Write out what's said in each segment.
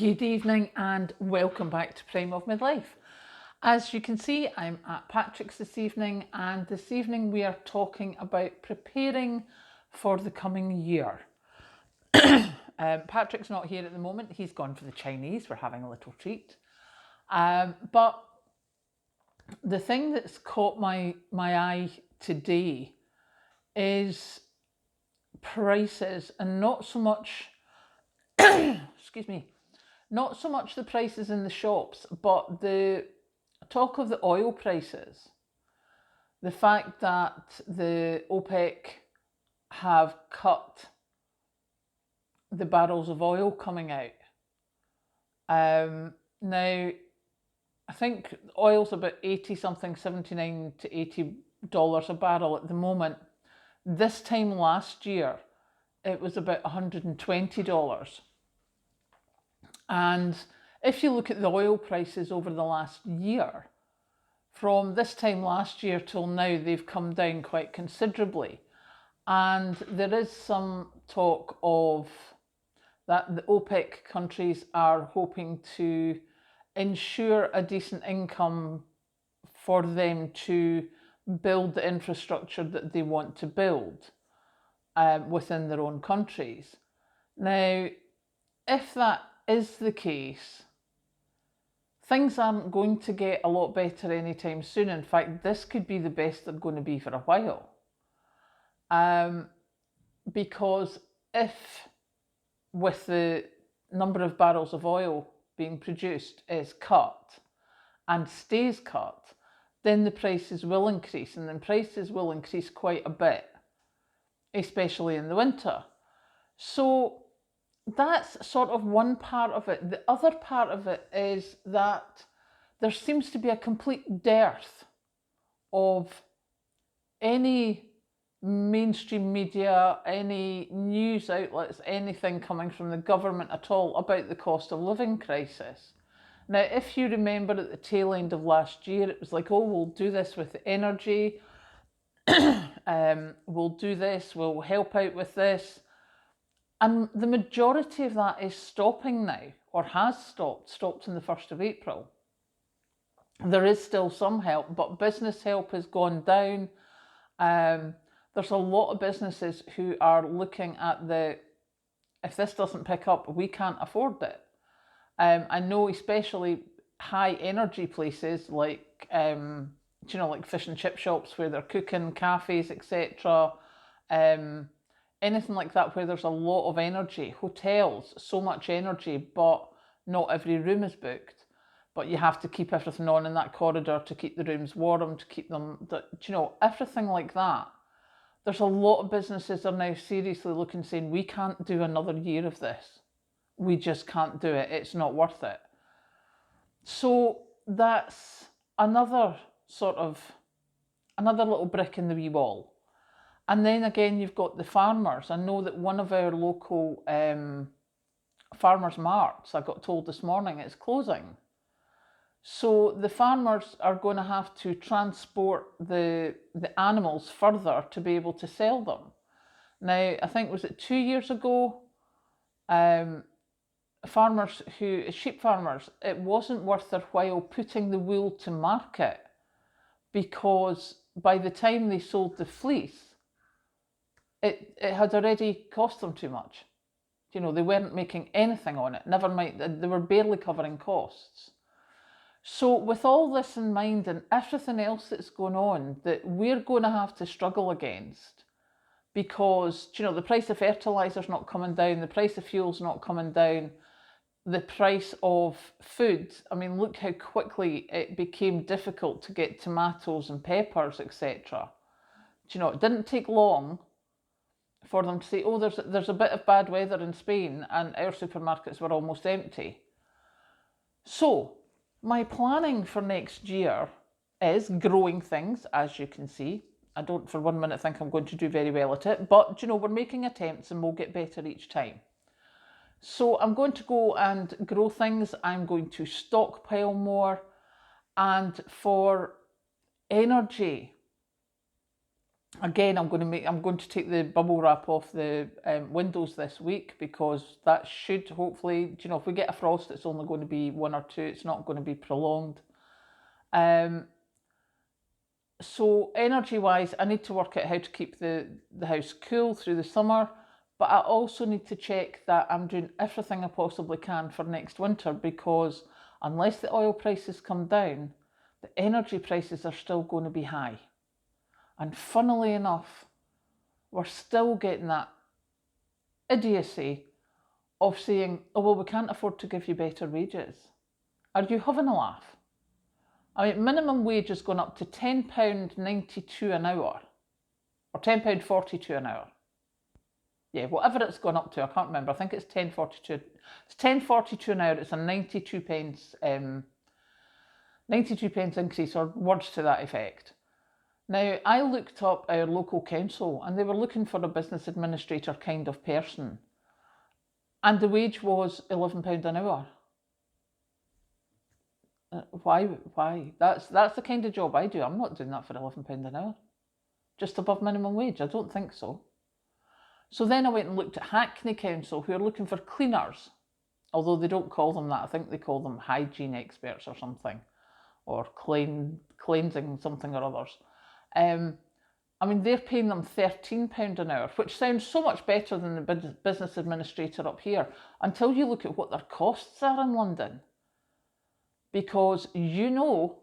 Good evening and welcome back to Prime of Midlife. As you can see, I'm at Patrick's this evening, and this evening we are talking about preparing for the coming year. Patrick's not here at the moment. He's gone for the Chinese. We're having a little treat. But the thing that's caught my eye today is prices, and not so much, excuse me, not so much the prices in the shops, but the talk of the oil prices. The fact that the OPEC have cut the barrels of oil coming out. Now, I think oil's about 80 something, 79 to $80 a barrel at the moment. This time last year, it was about $120. And if you look at the oil prices over the last year, from this time last year till now, they've come down quite considerably. And there is some talk of that the OPEC countries are hoping to ensure a decent income for them to build the infrastructure that they want to build within their own countries. Now, if that is the case, things aren't going to get a lot better anytime soon. In fact, this could be the best they're going to be for a while. Because if, with the number of barrels of oil being produced, is cut and stays cut, then the prices will increase, and then prices will increase quite a bit, especially in the winter. So that's sort of one part of it. The other part of it is that there seems to be a complete dearth of any mainstream media, any news outlets, anything coming from the government at all about the cost of living crisis. Now, if you remember at the tail end of last year, it was like, oh, we'll do this with energy, we'll do this, we'll help out with this. And the majority of that is stopping now, or has stopped on the 1st of April. There is still some help, but business help has gone down. There's a lot of businesses who are looking at if this doesn't pick up, we can't afford it. I know especially high energy places like, like fish and chip shops where they're cooking, cafes, etc. Anything like that where there's a lot of energy. Hotels, so much energy, but not every room is booked. But you have to keep everything on in that corridor to keep the rooms warm, to keep them, everything like that. There's a lot of businesses are now seriously looking, saying, we can't do another year of this. We just can't do it. It's not worth it. So that's another little brick in the wee wall. And then again, you've got the farmers. I know that one of our local farmers' marts, I got told this morning, it's closing. So the farmers are going to have to transport the animals further to be able to sell them. Now, I think, was it 2 years ago, sheep farmers, it wasn't worth their while putting the wool to market, because by the time they sold the fleece, it had already cost them too much. They weren't making anything on it, never mind, they were barely covering costs. So with all this in mind and everything else that's going on that we're going to have to struggle against, because, the price of fertiliser's not coming down, the price of fuel's not coming down, the price of food, I mean, look how quickly it became difficult to get tomatoes and peppers, etc. It didn't take long for them to say, oh, there's a bit of bad weather in Spain, and our supermarkets were almost empty. So my planning for next year is growing things, as you can see. I don't for 1 minute think I'm going to do very well at it, but we're making attempts and we'll get better each time. So I'm going to go and grow things. I'm going to stockpile more. And for energy, Again, I'm going to take the bubble wrap off the windows this week, because that should hopefully, you know, if we get a frost, it's only going to be 1 or 2. It's not going to be prolonged. So energy wise, I need to work out how to keep the house cool through the summer, but I also need to check that I'm doing everything I possibly can for next winter, because unless the oil prices come down, the energy prices are still going to be high. And funnily enough, we're still getting that idiocy of saying, oh, well, we can't afford to give you better wages. Are you having a laugh? I mean, minimum wage has gone up to £10.92 an hour, or £10.42 an hour. Yeah, whatever it's gone up to, I can't remember. I think it's £10.42. It's £10.42 an hour. It's a 92 pence, 92 pence increase, or words to that effect. Now, I looked up our local council, and they were looking for a business administrator kind of person, and the wage was £11 an hour. Why? That's the kind of job I do. I'm not doing that for £11 an hour. Just above minimum wage? I don't think so. So then I went and looked at Hackney Council, who are looking for cleaners, although they don't call them that. I think they call them hygiene experts or something, or cleansing something or others. I mean, they're paying them £13 an hour, which sounds so much better than the business administrator up here, until you look at what their costs are in London. Because you know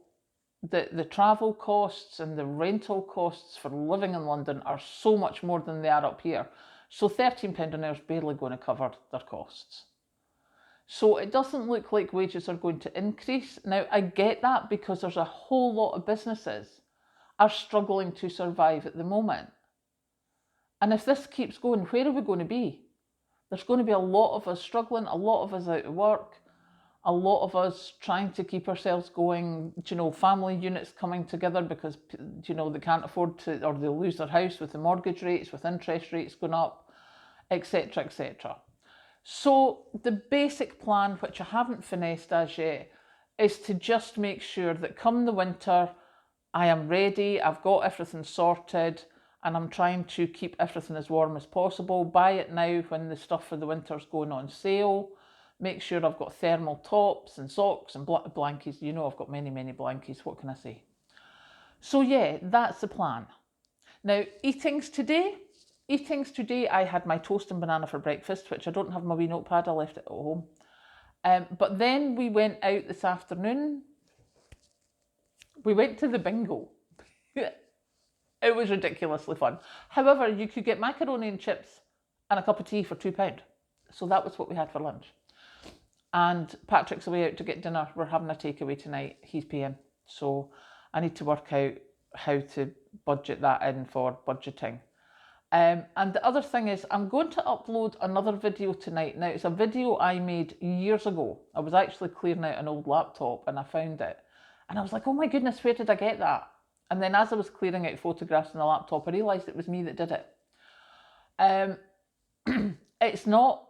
that the travel costs and the rental costs for living in London are so much more than they are up here. So £13 an hour is barely going to cover their costs. So it doesn't look like wages are going to increase. Now, I get that, because there's a whole lot of businesses are struggling to survive at the moment. And if this keeps going, where are we going to be? There's going to be a lot of us struggling, a lot of us out of work, a lot of us trying to keep ourselves going, you know, family units coming together because, you know, they can't afford to, or they'll lose their house with the mortgage rates, with interest rates going up, etc., etc. So the basic plan, which I haven't finessed as yet, is to just make sure that come the winter, I am ready, I've got everything sorted, and I'm trying to keep everything as warm as possible. Buy it now when the stuff for the winter's going on sale. Make sure I've got thermal tops and socks and blankets. You know, I've got many, many blankets. What can I say? So yeah, that's the plan. Now, eatings today, I had my toast and banana for breakfast, which I don't have my wee notepad, I left it at home. But then we went out this afternoon. We went to the bingo. It was ridiculously fun. However, you could get macaroni and chips and a cup of tea for £2. So that was what we had for lunch. And Patrick's away out to get dinner. We're having a takeaway tonight. He's paying. So I need to work out how to budget that in for budgeting. And the other thing is, I'm going to upload another video tonight. Now, it's a video I made years ago. I was actually clearing out an old laptop and I found it. And I was like, oh my goodness, where did I get that? And then as I was clearing out photographs on the laptop, I realised it was me that did it. It's not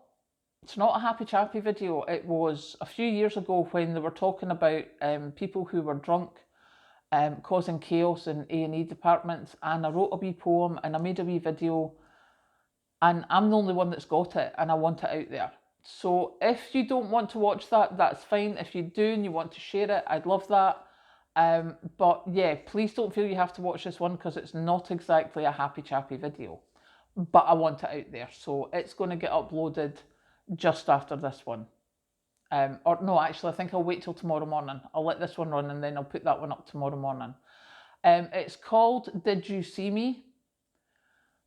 a happy chappy video. It was a few years ago when they were talking about people who were drunk, causing chaos in A&E departments, and I wrote a wee poem and I made a wee video, and I'm the only one that's got it, and I want it out there. So if you don't want to watch that, that's fine. If you do and you want to share it, I'd love that. But yeah, please don't feel you have to watch this one, because it's not exactly a happy chappy video, but I want it out there. So it's going to get uploaded just after this one. Or no, actually, I think I'll wait till tomorrow morning. I'll let this one run and then I'll put that one up tomorrow morning. It's called Did You See Me?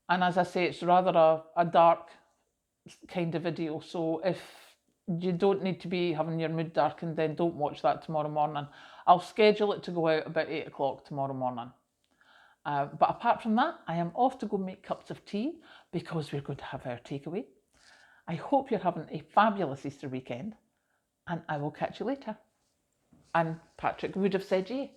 And as I say, it's rather a dark kind of video. So if you don't need to be having your mood darkened, then don't watch that tomorrow morning. I'll schedule it to go out about 8 o'clock tomorrow morning. But apart from that, I am off to go make cups of tea, because we're going to have our takeaway. I hope you're having a fabulous Easter weekend, and I will catch you later. And Patrick would have said yay.